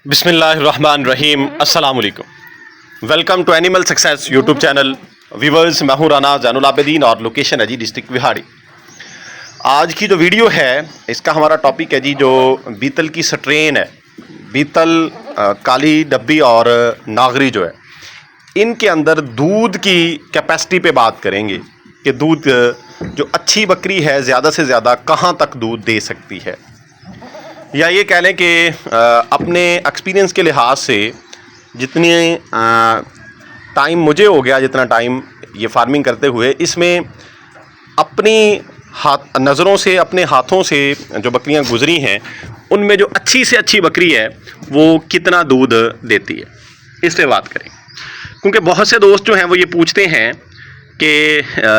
बिस्मिल्लाहिर्रहमानिर्रहीम। अस्सलाम वालेकुम। Welcome to animal success YouTube channel. Viewers, मैं हूं राना ज़ैनुल आबिदीन और लोकेशन है जी डिस्ट्रिक्ट विहाड़ी। आज की जो वीडियो है इसका हमारा टॉपिक है जी जो बीतल की स्ट्रेन है, बीतल, काली डब्बी और नागरी जो है, इनके अंदर दूध की कैपेसिटी पे बात करेंगे कि दूध जो अच्छी बकरी है ज़्यादा से ज़्यादा कहाँ तक दूध दे सकती है, या ये कह लें कि अपने एक्सपीरियंस के लिहाज से जितनी टाइम मुझे हो गया, जितना टाइम ये फार्मिंग करते हुए, इसमें अपनी हाथ नज़रों से, अपने हाथों से जो बकरियां गुजरी हैं उनमें जो अच्छी से अच्छी बकरी है वो कितना दूध देती है, इस पर बात करें। क्योंकि बहुत से दोस्त जो हैं वो ये पूछते हैं कि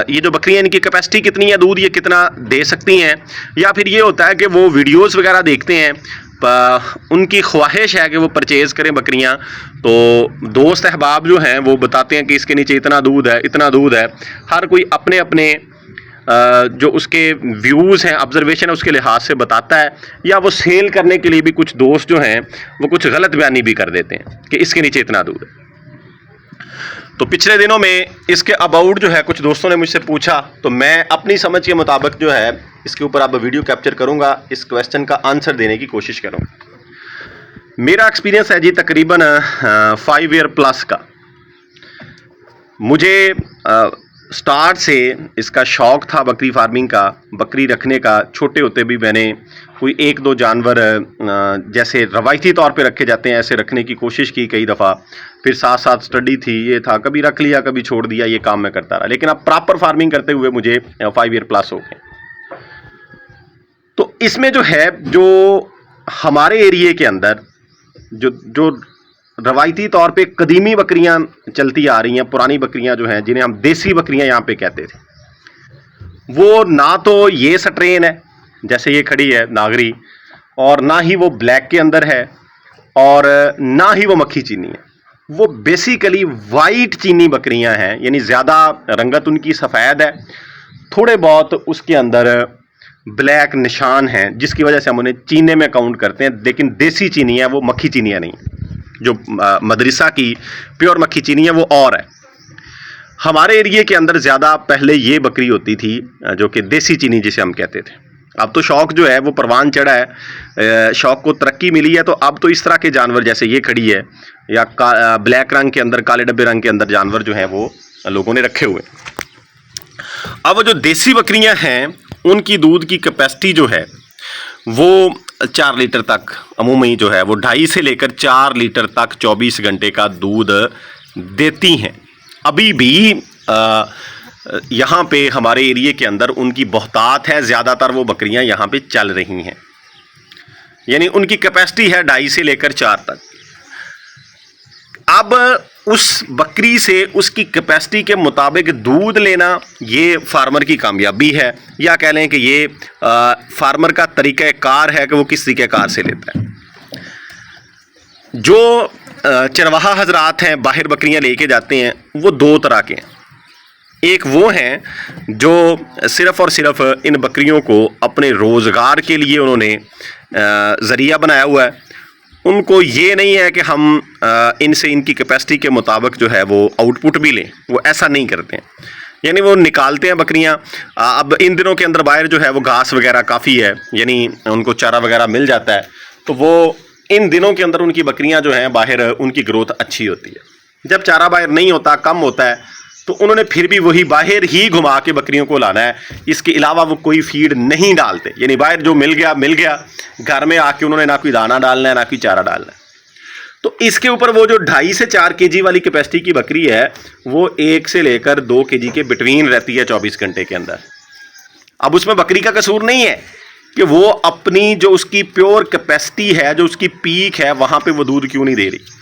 ये जो बकरियां, इनकी कैपेसिटी कितनी है, दूध ये कितना दे सकती हैं, या फिर ये होता है कि वो वीडियोस वगैरह देखते हैं, उनकी ख्वाहिश है कि वो परचेज़ करें बकरियां, तो दोस्त अहबाब जो हैं वो बताते हैं कि इसके नीचे इतना दूध है, इतना दूध है। हर कोई अपने अपने जो उसके व्यूज़ हैं, ऑब्जर्वेशन है, उसके लिहाज से बताता है, या वो सेल करने के लिए भी कुछ दोस्त जो हैं वो कुछ गलत बयानी भी कर देते हैं कि इसके नीचे इतना दूध है। तो पिछले दिनों में इसके अबाउट जो है कुछ दोस्तों ने मुझसे पूछा, तो मैं अपनी समझ के मुताबिक जो है इसके ऊपर अब वीडियो कैप्चर करूंगा, इस क्वेश्चन का आंसर देने की कोशिश करूंगा। मेरा एक्सपीरियंस है जी तकरीबन 5 ईयर प्लस का। मुझे स्टार्ट से इसका शौक़ था बकरी फार्मिंग का, बकरी रखने का। छोटे होते भी मैंने कोई एक दो जानवर जैसे रवायती तौर पे रखे जाते हैं ऐसे रखने की कोशिश की कई दफ़ा। फिर साथ साथ स्टडी थी, ये था, कभी रख लिया कभी छोड़ दिया, ये काम मैं करता रहा। लेकिन अब प्रॉपर फार्मिंग करते हुए मुझे 5 ईयर प्लस हो गए। तो इसमें जो है, जो हमारे एरिए के अंदर जो रवायती तौर पे कदीमी बकरियां चलती आ रही हैं, पुरानी बकरियां जो हैं, जिन्हें हम देसी बकरियां यहाँ पे कहते थे, वो ना तो ये स्ट्रेन है जैसे ये खड़ी है नागरी, और ना ही वो ब्लैक के अंदर है, और ना ही वो मक्खी चीनी है। वो बेसिकली वाइट चीनी बकरियां हैं, यानी ज़्यादा रंगत उनकी सफ़ेद है, थोड़े बहुत उसके अंदर ब्लैक निशान हैं, जिसकी वजह से हम उन्हें चीने में काउंट करते हैं। लेकिन देसी चीनी है वो, मक्खी चीनियाँ नहीं। जो मदरसा की प्योर मक्खी चीनी है वो और है। हमारे एरिए के अंदर ज़्यादा पहले ये बकरी होती थी जो कि देसी चीनी जिसे हम कहते थे। अब तो शौक़ जो है वो परवान चढ़ा है, शौक़ को तरक्की मिली है, तो अब तो इस तरह के जानवर जैसे ये खड़ी है, या ब्लैक रंग के अंदर, काले डब्बे रंग के अंदर जानवर जो हैं वो लोगों ने रखे हुए। अब जो देसी बकरियां हैं उनकी दूध की कैपेसिटी जो है वो 4 लीटर तक अमूमी जो है वो 2.5 से लेकर 4 लीटर तक 24 घंटे का दूध देती हैं। अभी भी यहाँ पे हमारे एरिए के अंदर उनकी बहुतात है, ज़्यादातर वो बकरियाँ यहाँ पे चल रही हैं, यानी उनकी कैपेसिटी है 2.5 से लेकर 4 तक। अब उस बकरी से उसकी कैपेसिटी के मुताबिक दूध लेना ये फार्मर की कामयाबी है, या कह लें कि ये फार्मर का तरीक़ाकार है कि वो किस तरीक़ाकार से लेता है। जो चरवाहा हजरात हैं बाहर बकरियां लेके जाते हैं वो 2 तरह के हैं। एक वो हैं जो सिर्फ़ और सिर्फ इन बकरियों को अपने रोज़गार के लिए उन्होंने ज़रिया बनाया हुआ है। उनको ये नहीं है कि हम इनसे इनकी कैपेसिटी के मुताबिक जो है वो आउटपुट भी लें, वो ऐसा नहीं करते हैं। यानी वो निकालते हैं बकरियां। अब इन दिनों के अंदर बाहर जो है वो घास वगैरह काफ़ी है, यानी उनको चारा वगैरह मिल जाता है, तो वो इन दिनों के अंदर उनकी बकरियां जो हैं बाहर उनकी ग्रोथ अच्छी होती है। जब चारा बाहर नहीं होता, कम होता है, तो उन्होंने फिर भी वही बाहर ही घुमा के बकरियों को लाना है। इसके अलावा वो कोई फीड नहीं डालते, यानी बाहर जो मिल गया, घर में आके उन्होंने ना कोई दाना डालना है ना कोई चारा डालना है। तो इसके ऊपर वो जो 2.5 से 4 केजी वाली कैपेसिटी की बकरी है वो 1 से लेकर 2 केजी के बिटवीन रहती है 24 घंटे के अंदर। अब उसमें बकरी का कसूर नहीं है कि वो अपनी जो उसकी प्योर कैपेसिटी है, जो उसकी पीक है, वहाँ पे वो दूध क्यों नहीं दे रही।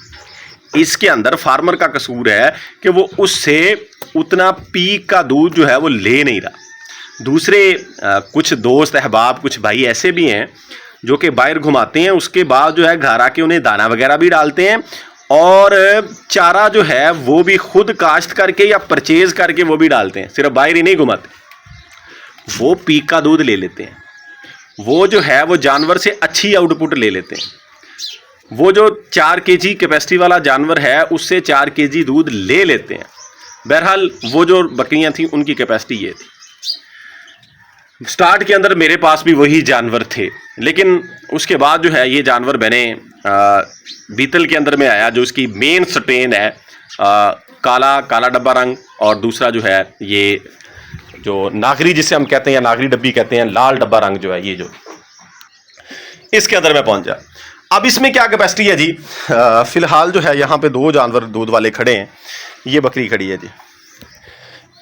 इसके अंदर फार्मर का कसूर है कि वो उससे उतना पीक का दूध जो है वो ले नहीं रहा। दूसरे कुछ दोस्त अहबाब, कुछ भाई ऐसे भी हैं जो कि बाहर घुमाते हैं, उसके बाद जो है घर आके उन्हें दाना वगैरह भी डालते हैं, और चारा जो है वो भी खुद काश्त करके या परचेज़ करके वो भी डालते हैं। सिर्फ बाहर ही नहीं घुमाते, वो पीक का दूध ले लेते हैं, वो जो है वो जानवर से अच्छी आउटपुट ले लेते हैं। वो जो 4 केजी कैपेसिटी वाला जानवर है उससे 4 केजी दूध ले लेते हैं। बहरहाल वो जो बकरियां थी उनकी कैपेसिटी ये थी। स्टार्ट के अंदर मेरे पास भी वही जानवर थे, लेकिन उसके बाद जो है ये जानवर मैंने बीतल के अंदर में आया, जो इसकी मेन स्ट्रेन है काला डब्बा रंग, और दूसरा जो है ये जो नागरी जिसे हम कहते हैं या नागरी डब्बी कहते हैं, लाल डब्बा रंग जो है, ये जो इसके अंदर मैं पहुंचा। अब इसमें क्या कैपेसिटी है जी? फिलहाल जो है यहाँ पे 2 जानवर दूध वाले खड़े हैं। ये बकरी खड़ी है जी,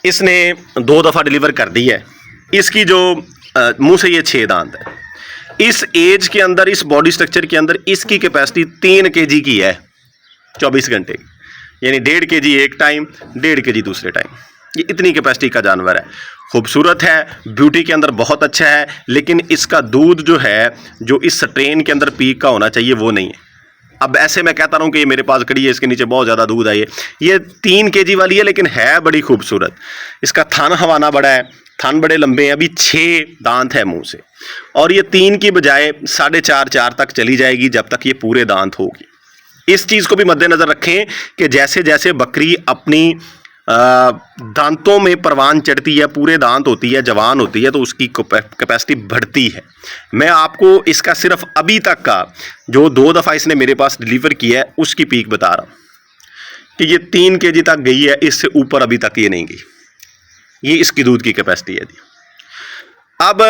इसने 2 दफ़ा डिलीवर कर दी है। इसकी जो मुंह से ये 6 दांत है। इस एज के अंदर, इस बॉडी स्ट्रक्चर के अंदर इसकी कैपेसिटी 3 केजी की है 24 घंटे, यानी 1.5 केजी एक टाइम, 1.5 केजी दूसरे टाइम। ये इतनी कैपेसिटी का जानवर है। खूबसूरत है, ब्यूटी के अंदर बहुत अच्छा है, लेकिन इसका दूध जो है, जो इस स्ट्रेन के अंदर पीक का होना चाहिए वो नहीं है। अब ऐसे मैं कहता रहूँ कि ये मेरे पास खड़ी है, इसके नीचे बहुत ज़्यादा दूध है, ये 3 केजी वाली है, लेकिन है बड़ी खूबसूरत। इसका थन हवाना बड़ा है, थन बड़े लंबे हैं, अभी 6 दांत है मुंह से, और ये 3 की बजाय 4.5-4 तक चली जाएगी जब तक ये पूरे दांत होगी। इस चीज़ को भी मद्देनज़र रखें कि जैसे जैसे बकरी अपनी दांतों में परवान चढ़ती है, पूरे दांत होती है, जवान होती है, तो उसकी कैपेसिटी बढ़ती है। मैं आपको इसका सिर्फ अभी तक का जो 2 दफ़ा इसने मेरे पास डिलीवर किया है उसकी पीक बता रहा हूँ कि ये 3 केजी तक गई है, इससे ऊपर अभी तक ये नहीं गई। ये इसकी दूध की कैपेसिटी है जी। अब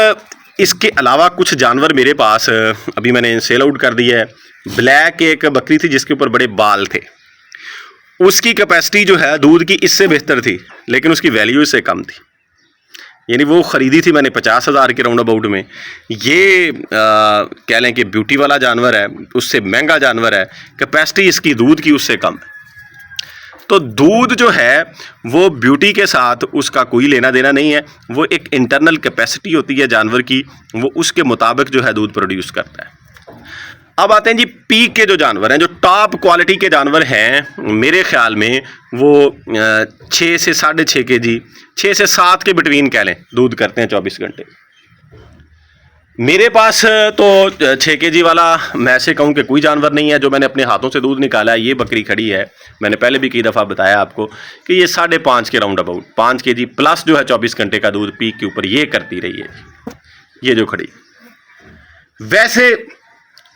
इसके अलावा कुछ जानवर मेरे पास अभी मैंने सेल आउट कर दिया है। ब्लैक एक बकरी थी जिसके ऊपर बड़े बाल थे, उसकी कैपेसिटी जो है दूध की इससे बेहतर थी, लेकिन उसकी वैल्यू इससे कम थी। यानी वो ख़रीदी थी मैंने 50,000 के राउंड अबाउट में। ये कह लें कि ब्यूटी वाला जानवर है, उससे महंगा जानवर है, कैपेसिटी इसकी दूध की उससे कम है। तो दूध जो है वो ब्यूटी के साथ उसका कोई लेना देना नहीं है, वो एक इंटरनल कैपेसिटी होती है जानवर की, वो उसके मुताबिक जो है दूध प्रोड्यूस करता है। अब आते हैं जी पीक के जो जानवर हैं, जो टॉप क्वालिटी के जानवर हैं, मेरे ख्याल में वो 6 से 6.5 केजी, 6 से 7 के बिटवीन कह लें दूध करते हैं 24 घंटे। मेरे पास तो 6 केजी वाला मैं ऐसे कहूँ कि कोई जानवर नहीं है जो मैंने अपने हाथों से दूध निकाला है। ये बकरी खड़ी है, मैंने पहले भी कई दफ़ा बताया आपको कि ये 5.5 के राउंड अबाउट 5 केजी प्लस जो है 24 घंटे का दूध पीक के ऊपर ये करती रही है। ये जो खड़ी, वैसे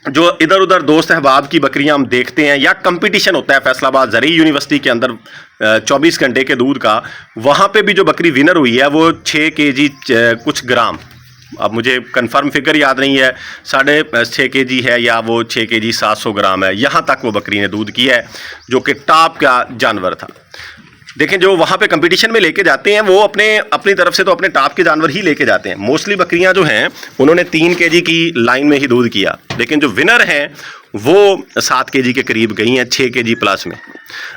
जो इधर उधर दोस्त अहबाब की बकरियां हम देखते हैं, या कंपटीशन होता है फैसलाबाद ज़रूरी यूनिवर्सिटी के अंदर 24 घंटे के दूध का, वहाँ पे भी जो बकरी विनर हुई है वो 6 केजी कुछ ग्राम, अब मुझे कंफर्म फिगर याद नहीं है, 6.5 केजी है या वो 6 केजी 700 ग्राम है, यहाँ तक वो बकरी ने दूध किया है, जो कि टॉप का जानवर था। देखें जो वहाँ पे कंपटीशन में लेके जाते हैं वो अपनी तरफ से तो अपने टॉप के जानवर ही लेके जाते हैं। मोस्टली बकरियां जो हैं उन्होंने 3 केजी की लाइन में ही दूध किया, लेकिन जो विनर हैं वो 7 केजी के करीब गई हैं, 6 केजी प्लस में।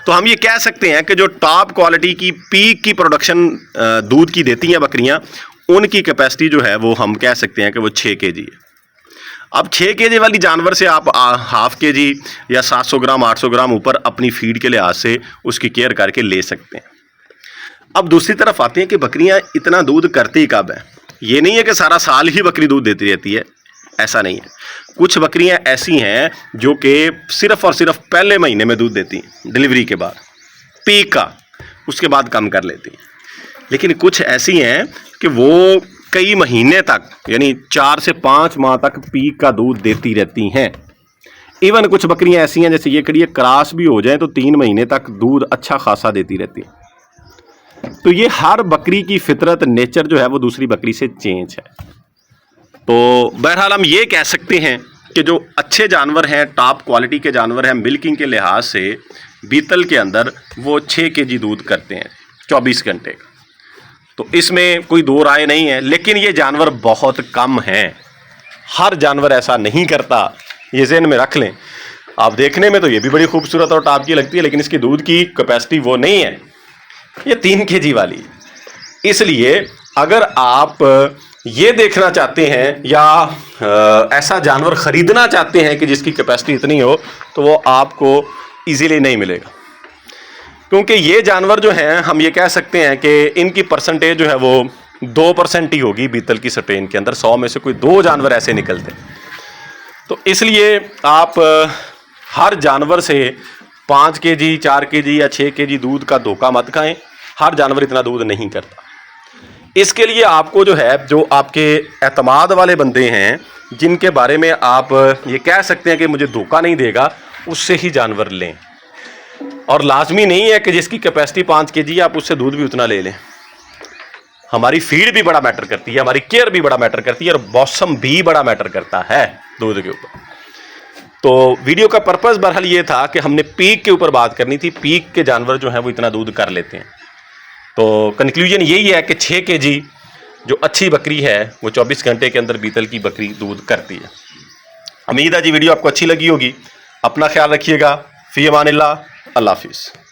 तो हम ये कह सकते हैं कि जो टॉप क्वालिटी की पीक की प्रोडक्शन दूध की देती हैं बकरियाँ, उनकी कैपेसिटी जो है वो हम कह सकते हैं कि वो 6 केजी है। अब 6 केजी वाली जानवर से आप ½ केजी या 700 ग्राम 800 ग्राम ऊपर अपनी फीड के लिहाज से उसकी केयर करके ले सकते हैं। अब दूसरी तरफ आते हैं कि बकरियां इतना दूध करती कब है। ये नहीं है कि सारा साल ही बकरी दूध देती रहती है, ऐसा नहीं है। कुछ बकरियां ऐसी हैं जो कि सिर्फ और सिर्फ पहले महीने में दूध देती हैं डिलीवरी के बाद पीक का, उसके बाद कम कर लेती हैं। लेकिन कुछ ऐसी हैं कि वो कई महीने तक, यानी 4 से 5 माह तक पीक का दूध देती रहती हैं। इवन कुछ बकरियां ऐसी हैं जैसे ये कड़ी क्रॉस भी हो जाए तो 3 महीने तक दूध अच्छा खासा देती रहती है। तो ये हर बकरी की फितरत, नेचर जो है वो दूसरी बकरी से चेंज है। तो बहरहाल हम ये कह सकते हैं कि जो अच्छे जानवर हैं, टॉप क्वालिटी के जानवर हैं, मिल्किंग के लिहाज से बीतल के अंदर वो 6 केजी दूध करते हैं 24 घंटे का। तो इसमें कोई दो राय नहीं है, लेकिन ये जानवर बहुत कम हैं, हर जानवर ऐसा नहीं करता, ये ज़हन में रख लें। आप देखने में तो ये भी बड़ी खूबसूरत और टॉप की लगती है, लेकिन इसकी दूध की कैपेसिटी वो नहीं है, ये 3 केजी वाली। इसलिए अगर आप ये देखना चाहते हैं या ऐसा जानवर ख़रीदना चाहते हैं कि जिसकी कैपेसिटी इतनी हो, तो वो आपको ईजीली नहीं मिलेगा, क्योंकि ये जानवर जो हैं हम ये कह सकते हैं कि इनकी परसेंटेज जो है वो 2% ही होगी बीतल की स्ट्रेन के अंदर। 100 में से कोई 2 जानवर ऐसे निकलते हैं। तो इसलिए आप हर जानवर से 5 केजी, 4 केजी या 6 केजी दूध का धोखा मत खाएं। हर जानवर इतना दूध नहीं करता। इसके लिए आपको जो है, जो आपके एतमाद वाले बंदे हैं, जिनके बारे में आप ये कह सकते हैं कि मुझे धोखा नहीं देगा, उससे ही जानवर लें। और लाजमी नहीं है कि जिसकी कैपेसिटी 5 केजी आप उससे दूध भी उतना ले लें। हमारी फीड भी बड़ा मैटर करती है, हमारी केयर भी बड़ा मैटर करती है, और मौसम भी बड़ा मैटर करता है दूध के ऊपर। तो वीडियो का पर्पस बहरहाल ये था कि हमने पीक के ऊपर बात करनी थी। पीक के जानवर जो हैं वो इतना दूध कर लेते हैं। तो कंक्लूजन यही है कि 6 केजी जो अच्छी बकरी है वो 24 घंटे के अंदर बीतल की बकरी दूध करती है। उम्मीद है जी वीडियो आपको अच्छी लगी होगी। अपना ख्याल रखिएगा। फ़ी अमानिल्लाह। अल्लाह हाफिज़।